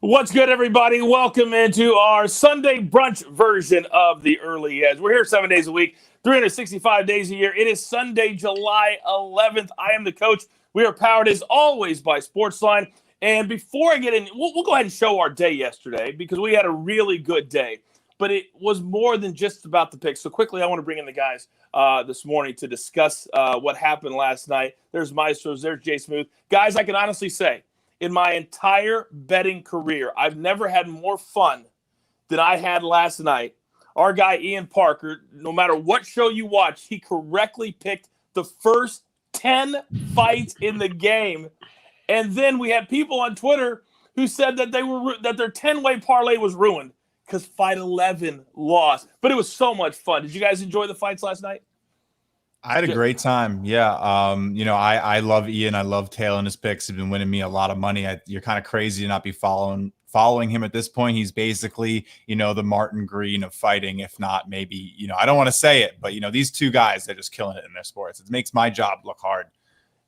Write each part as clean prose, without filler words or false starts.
What's good, everybody? Welcome into our Sunday brunch version of the Early Edge. We're here 7 days a week, 365 days a year. It is Sunday, July 11th. I am the coach. We are powered, as always, by SportsLine. And before I get in, we'll go ahead and show our day yesterday because we had a really good day. But it was more than just about the picks. So quickly, I want to bring in the guys this morning to discuss what happened last night. There's Maestros, there's Jay Smooth. Guys, I can honestly say, in my entire betting career, I've never had more fun than I had last night. Our guy, Ian Parker, no matter what show you watch, he correctly picked the first 10 fights in the game. And then we had people on Twitter who said that that their 10-way parlay was ruined because fight 11 lost. But it was so much fun. Did you guys enjoy the fights last night? I had a great time. Yeah. I love Ian. I love tailing his picks. He's been winning me a lot of money. You're kind of crazy to not be following him at this point. He's basically, the Martin Green of fighting, if not maybe, I don't want to say it, but these two guys, they're just killing it in their sports. It makes my job look hard.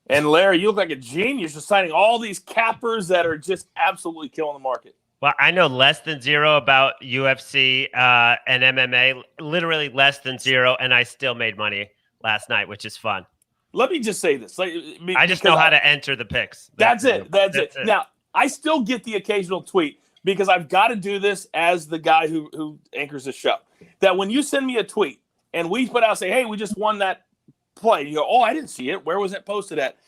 And Larry, you look like a genius. You're signing all these cappers that are just absolutely killing the market. Well, I know less than zero about UFC and MMA, literally less than zero, and I still made money last night, which is fun. Let me just say this. I just know how to enter the picks. That's it. Now, I still get the occasional tweet because I've got to do this as the guy who anchors the show. That when you send me a tweet and we put out, say, hey, we just won that play. You go, oh, I didn't see it. Where was it posted at?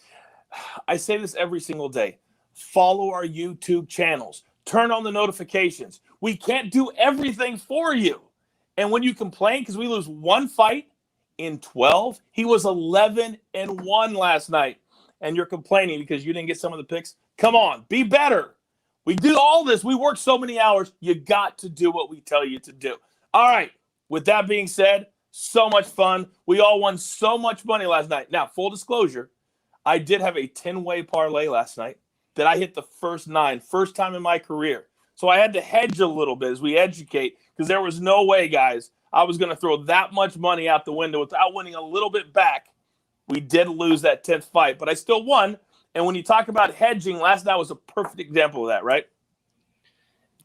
I say this every single day. Follow our YouTube channels. Turn on the notifications. We can't do everything for you. And when you complain because we lose one fight in 12, he was 11-1 last night, and you're complaining because you didn't get some of the picks. Come on, be better. We do all this. We work so many hours. You got to do what we tell you to do. All right. With that being said, so much fun. We all won so much money last night. Now, full disclosure, I did have a 10-way parlay last night that I hit the first 9, first time in my career. So I had to hedge a little bit as we educate because there was no way, guys, I was going to throw that much money out the window without winning a little bit back. We did lose that 10th fight, but I still won. And when you talk about hedging, last night was a perfect example of that, right?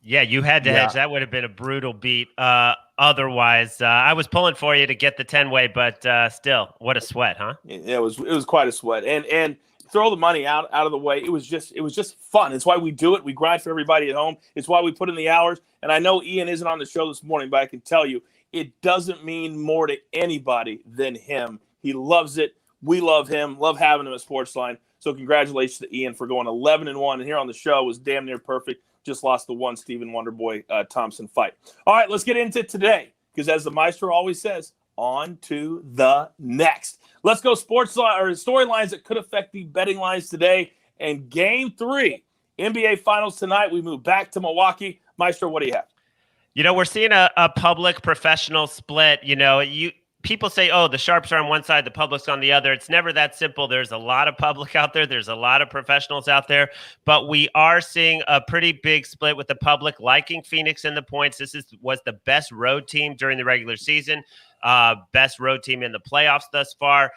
Yeah, you had to hedge. That would have been a brutal beat. Otherwise, I was pulling for you to get the 10-way, but still, what a sweat, huh? Yeah, it was quite a sweat. And throw the money out of the way. It was just fun. It's why we do it. We grind for everybody at home. It's why we put in the hours. And I know Ian isn't on the show this morning, but I can tell you, it doesn't mean more to anybody than him. He loves it. We love him. Love having him at SportsLine. So congratulations to Ian for going 11-1. And here on the show was damn near perfect. Just lost the one Stephen Wonderboy Thompson fight. All right, let's get into today. Because as the Maestro always says, on to the next. Let's go SportsLine or storylines that could affect the betting lines today. And Game 3, NBA Finals tonight. We move back to Milwaukee. Maestro, what do you have? We're seeing a public professional split. People say, oh, the sharps are on one side, the public's on the other. It's never that simple. There's a lot of public out there. There's a lot of professionals out there. But we are seeing a pretty big split with the public liking Phoenix in the points. This was the best road team during the regular season, best road team in the playoffs thus far,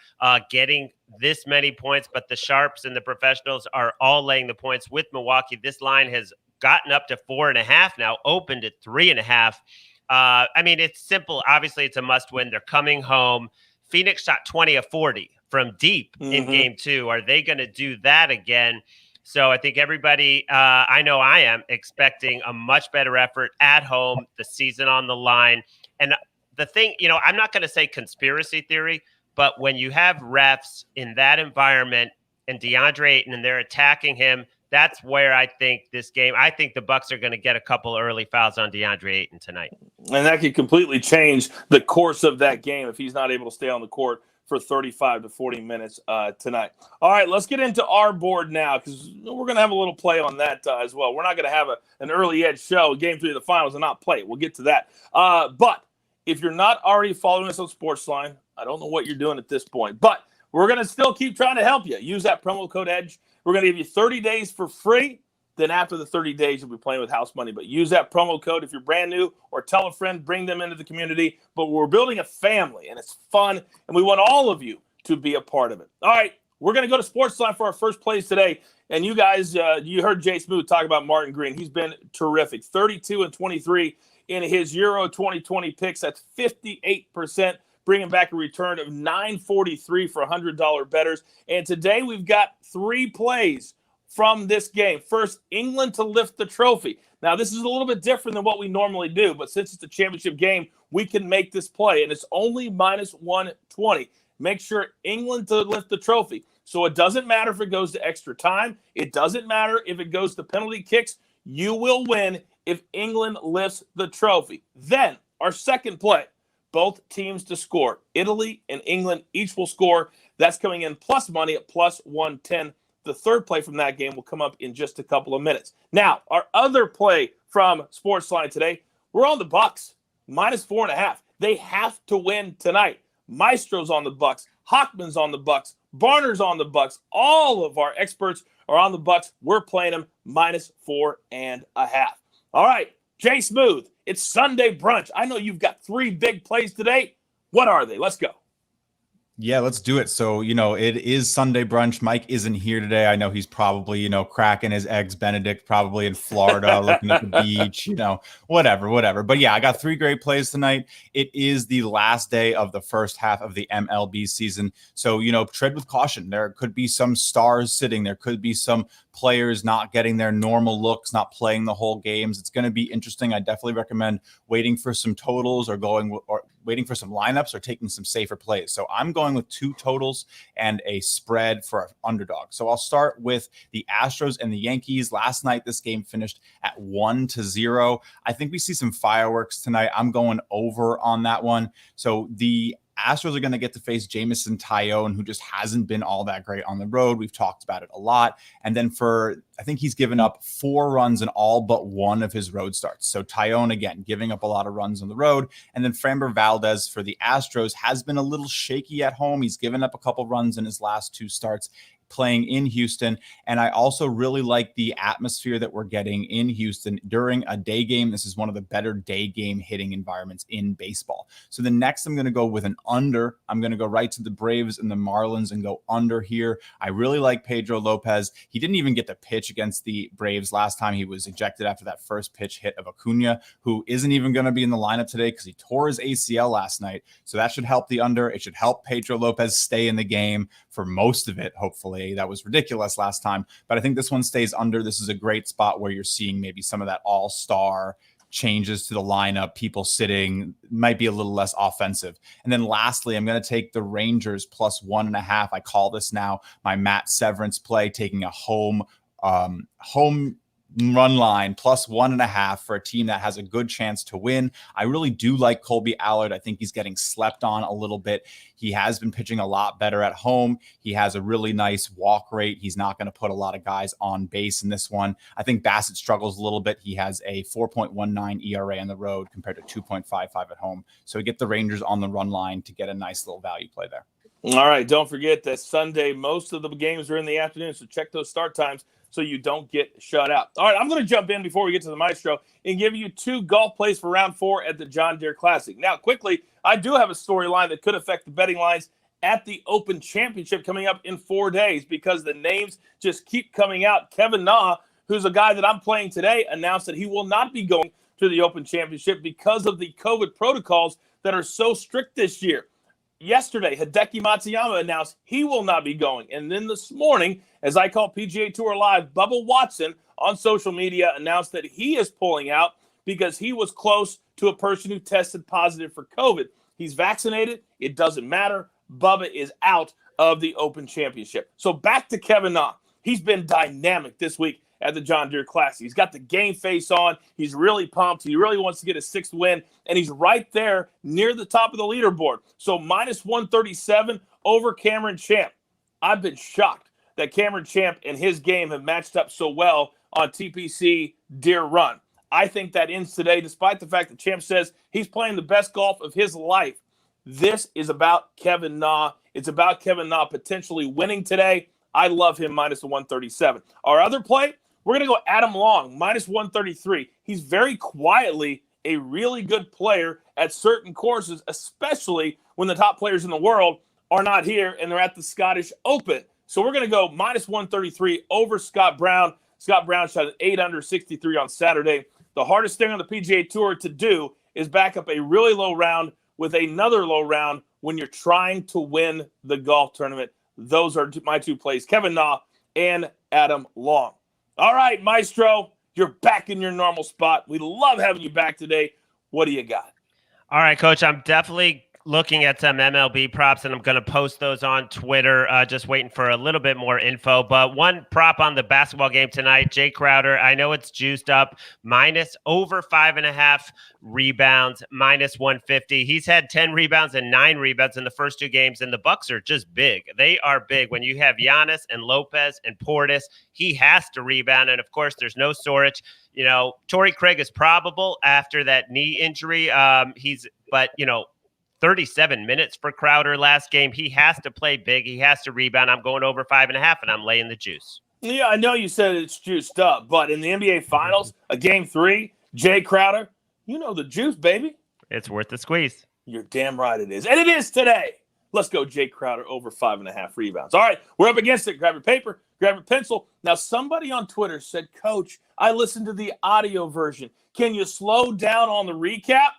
getting this many points. But the sharps and the professionals are all laying the points with Milwaukee. This line has gotten up to 4.5 now, opened at 3.5. It's simple. Obviously, it's a must win. They're coming home. Phoenix shot 20 of 40 from deep in Game 2. Are they going to do that again? So I think everybody, I know I am, expecting a much better effort at home, the season on the line. And the thing, I'm not going to say conspiracy theory, but when you have refs in that environment and DeAndre Ayton and they're attacking him, that's where I think the Bucks are going to get a couple early fouls on DeAndre Ayton tonight. And that could completely change the course of that game if he's not able to stay on the court for 35 to 40 minutes tonight. All right, let's get into our board now because we're going to have a little play on that as well. We're not going to have an early edge show, Game 3 of the finals, and not play it. We'll get to that. But if you're not already following us on SportsLine, I don't know what you're doing at this point, but we're going to still keep trying to help you. Use that promo code EDGE. We're going to give you 30 days for free. Then after the 30 days, you'll be playing with house money. But use that promo code if you're brand new or tell a friend, bring them into the community. But we're building a family, and it's fun, and we want all of you to be a part of it. All right, we're going to go to SportsLine for our first plays today. And you guys, you heard Jay Smoot talk about Martin Green. He's been terrific. 32-23 in his Euro 2020 picks. That's 58%, bringing back a return of $943 for $100 bettors. And today we've got 3 plays from this game. First, England to lift the trophy. Now, this is a little bit different than what we normally do, but since it's a championship game, we can make this play, and it's only -120. Make sure England to lift the trophy. So it doesn't matter if it goes to extra time. It doesn't matter if it goes to penalty kicks. You will win if England lifts the trophy. Then, our second play, both teams to score. Italy and England each will score. That's coming in plus money at +110. The third play from that game will come up in just a couple of minutes. Now, our other play from SportsLine today, we're on the Bucks, -4.5. They have to win tonight. Maestro's on the Bucks. Hockman's on the Bucks. Barner's on the Bucks. All of our experts are on the Bucks. We're playing them -4.5. All right, Jay Smooth, it's Sunday brunch. I know you've got 3 big plays today. What are they? Let's go. Yeah, let's do it. So, it is Sunday brunch. Mike isn't here today. I know he's probably, cracking his eggs Benedict, probably in Florida, looking at the beach, whatever. But yeah, I got 3 great plays tonight. It is the last day of the first half of the MLB season. So, tread with caution. There could be some stars sitting. There could be some players not getting their normal looks, not playing the whole games. It's going to be interesting. I definitely recommend waiting for some totals or waiting for some lineups or taking some safer plays. So I'm going with 2 totals and a spread for an underdog. So I'll start with the Astros and the Yankees. Last night, this game finished at 1-0. I think we see some fireworks tonight. I'm going over on that one. So the Astros are going to get to face Jameson Taillon, who just hasn't been all that great on the road. We've talked about it a lot. And then I think he's given up 4 runs in all but 1 of his road starts. So Taillon, again, giving up a lot of runs on the road. And then Framber Valdez for the Astros has been a little shaky at home. He's given up a couple runs in his last 2 starts playing in Houston. And I also really like the atmosphere that we're getting in Houston during a day game. This is one of the better day game hitting environments in baseball. So the next I'm going to go with an under. I'm going to go right to the Braves and the Marlins and go under here. I really like Pedro Lopez. He didn't even get to pitch against the Braves last time. He was ejected after that first pitch hit of Acuna, who isn't even going to be in the lineup today because he tore his ACL last night. So that should help the under. It should help Pedro Lopez stay in the game for most of it, hopefully. That was ridiculous last time, but I think this one stays under. This is a great spot where you're seeing maybe some of that all-star changes to the lineup, people sitting, might be a little less offensive. And then lastly, I'm going to take the Rangers +1.5. I call this now my Matt Severance play, taking a home run line +1.5 for a team that has a good chance to win. I really do like Colby Allard. I think he's getting slept on a little bit. He has been pitching a lot better at home. He has a really nice walk rate. He's not going to put a lot of guys on base in this one. I think Bassett struggles a little bit. He has a 4.19 ERA on the road compared to 2.55 at home. So we get the Rangers on the run line to get a nice little value play there. All right, don't forget that Sunday, most of the games are in the afternoon, so check those start times so you don't get shut out. All right, I'm going to jump in before we get to the Maestro and give you 2 golf plays for round 4 at the John Deere Classic. Now, quickly, I do have a storyline that could affect the betting lines at the Open Championship coming up in 4 days because the names just keep coming out. Kevin Na, who's a guy that I'm playing today, announced that he will not be going to the Open Championship because of the COVID protocols that are so strict this year. Yesterday, Hideki Matsuyama announced he will not be going. And then this morning, as I call PGA Tour Live, Bubba Watson on social media announced that he is pulling out because he was close to a person who tested positive for COVID. He's vaccinated. It doesn't matter. Bubba is out of the Open Championship. So back to Kevin Na. He's been dynamic this week at the John Deere Classic. He's got the game face on. He's really pumped. He really wants to get a 6th win, and he's right there near the top of the leaderboard. So -137 over Cameron Champ. I've been shocked that Cameron Champ and his game have matched up so well on TPC Deere Run. I think that ends today, despite the fact that Champ says he's playing the best golf of his life. This is about Kevin Na. It's about Kevin Na potentially winning today. I love him -137. Our other play, we're going to go Adam Long, -133. He's very quietly a really good player at certain courses, especially when the top players in the world are not here and they're at the Scottish Open. So we're going to go minus 133 over Scott Brown. Scott Brown shot an 8 under 63 on Saturday. The hardest thing on the PGA Tour to do is back up a really low round with another low round when you're trying to win the golf tournament. Those are my two plays, Kevin Na and Adam Long. All right, Maestro, you're back in your normal spot. We love having you back today. What do you got? All right, Coach, I'm definitely looking at some MLB props, and I'm going to post those on Twitter, just waiting for a little bit more info. But one prop on the basketball game tonight, Jay Crowder, I know it's juiced up, minus over 5.5 rebounds, minus 150. He's had 10 rebounds and 9 rebounds in the first 2 games, and the Bucks are just big. They are big. When you have Giannis and Lopez and Portis, he has to rebound. And, of course, there's no Soric. You know, Torrey Craig is probable after that knee injury. But 37 minutes for Crowder last game. He has to play big. He has to rebound. I'm going over 5.5, and I'm laying the juice. Yeah, I know you said it's juiced up, but in the NBA Finals, a Game 3, Jay Crowder, you know the juice, baby. It's worth the squeeze. You're damn right it is. And it is today. Let's go Jay Crowder over 5.5 rebounds. All right, we're up against it. Grab your paper, grab your pencil. Now, somebody on Twitter said, Coach, I listened to the audio version. Can you slow down on the recap?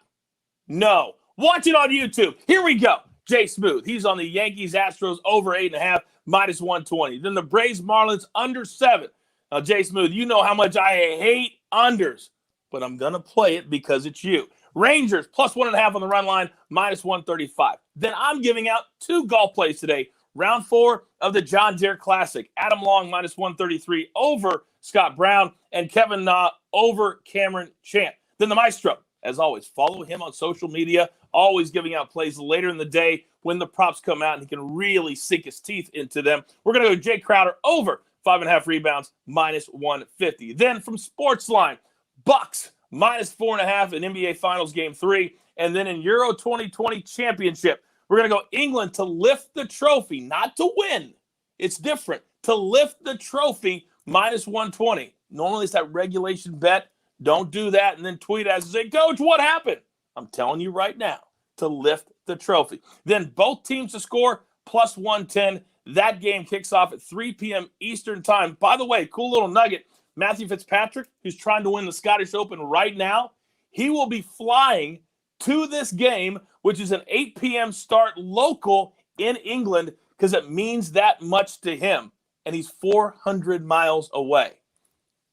No. Watch it on YouTube. Here we go. Jay Smooth. He's on the Yankees Astros over 8.5, minus 120. Then the Braves Marlins under 7. Now, Jay Smooth, you know how much I hate unders, but I'm going to play it because it's you. Rangers plus 1.5 on the run line, minus 135. Then I'm giving out 2 golf plays today. Round 4 of the John Deere Classic. Adam Long minus 133 over Scott Brown, and Kevin Na over Cameron Champ. Then the Maestro. As always, follow him on social media, always giving out plays later in the day when the props come out and he can really sink his teeth into them. We're going to go Jay Crowder over 5.5 rebounds, minus 150. Then from SportsLine, Bucks minus 4.5 in NBA Finals Game 3. And then in Euro 2020 Championship, we're going to go England to lift the trophy, not to win. It's different. To lift the trophy, minus 120. Normally it's that regulation bet. Don't do that and then tweet us and say, Coach, what happened? I'm telling you right now, to lift the trophy. Then both teams to score, plus 110. That game kicks off at 3 p.m. Eastern time. By the way, cool little nugget. Matthew Fitzpatrick, who's trying to win the Scottish Open right now, he will be flying to this game, which is an 8 p.m. start local in England, because it means that much to him. And he's 400 miles away.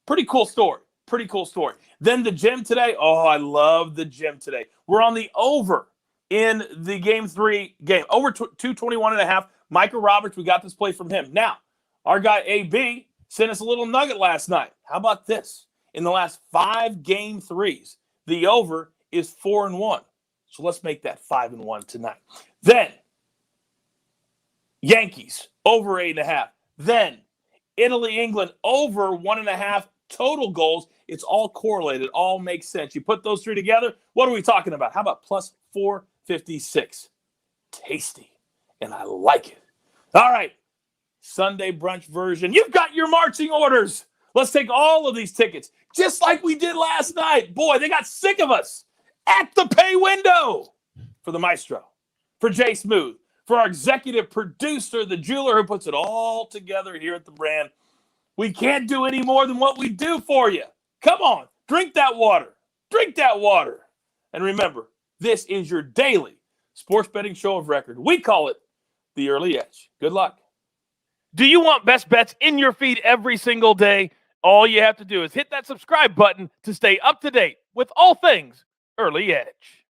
Pretty cool story. Pretty cool story. Then the gym today. Oh, I love the gym today. We're on the over in the Game 3 game. Over 221.5. Micah Roberts, we got this play from him. Now, our guy AB sent us a little nugget last night. How about this? In the last 5 Game 3s, the over is 4-1. So let's make that 5-1 tonight. Then, Yankees, over 8.5. Then, Italy, England, over 1.5 total goals. It's all correlated, all makes sense. You put those 3 together, what are we talking about? How about plus 456? Tasty, and I like it. All right, Sunday brunch version. You've got your marching orders. Let's take all of these tickets, just like we did last night. Boy, they got sick of us at the pay window. For the Maestro, for Jay Smooth, for our executive producer, the jeweler who puts it all together here at the brand. We can't do any more than what we do for you. Come on, drink that water. Drink that water. And remember, this is your daily sports betting show of record. We call it the Early Edge. Good luck. Do you want best bets in your feed every single day? All you have to do is hit that subscribe button to stay up to date with all things Early Edge.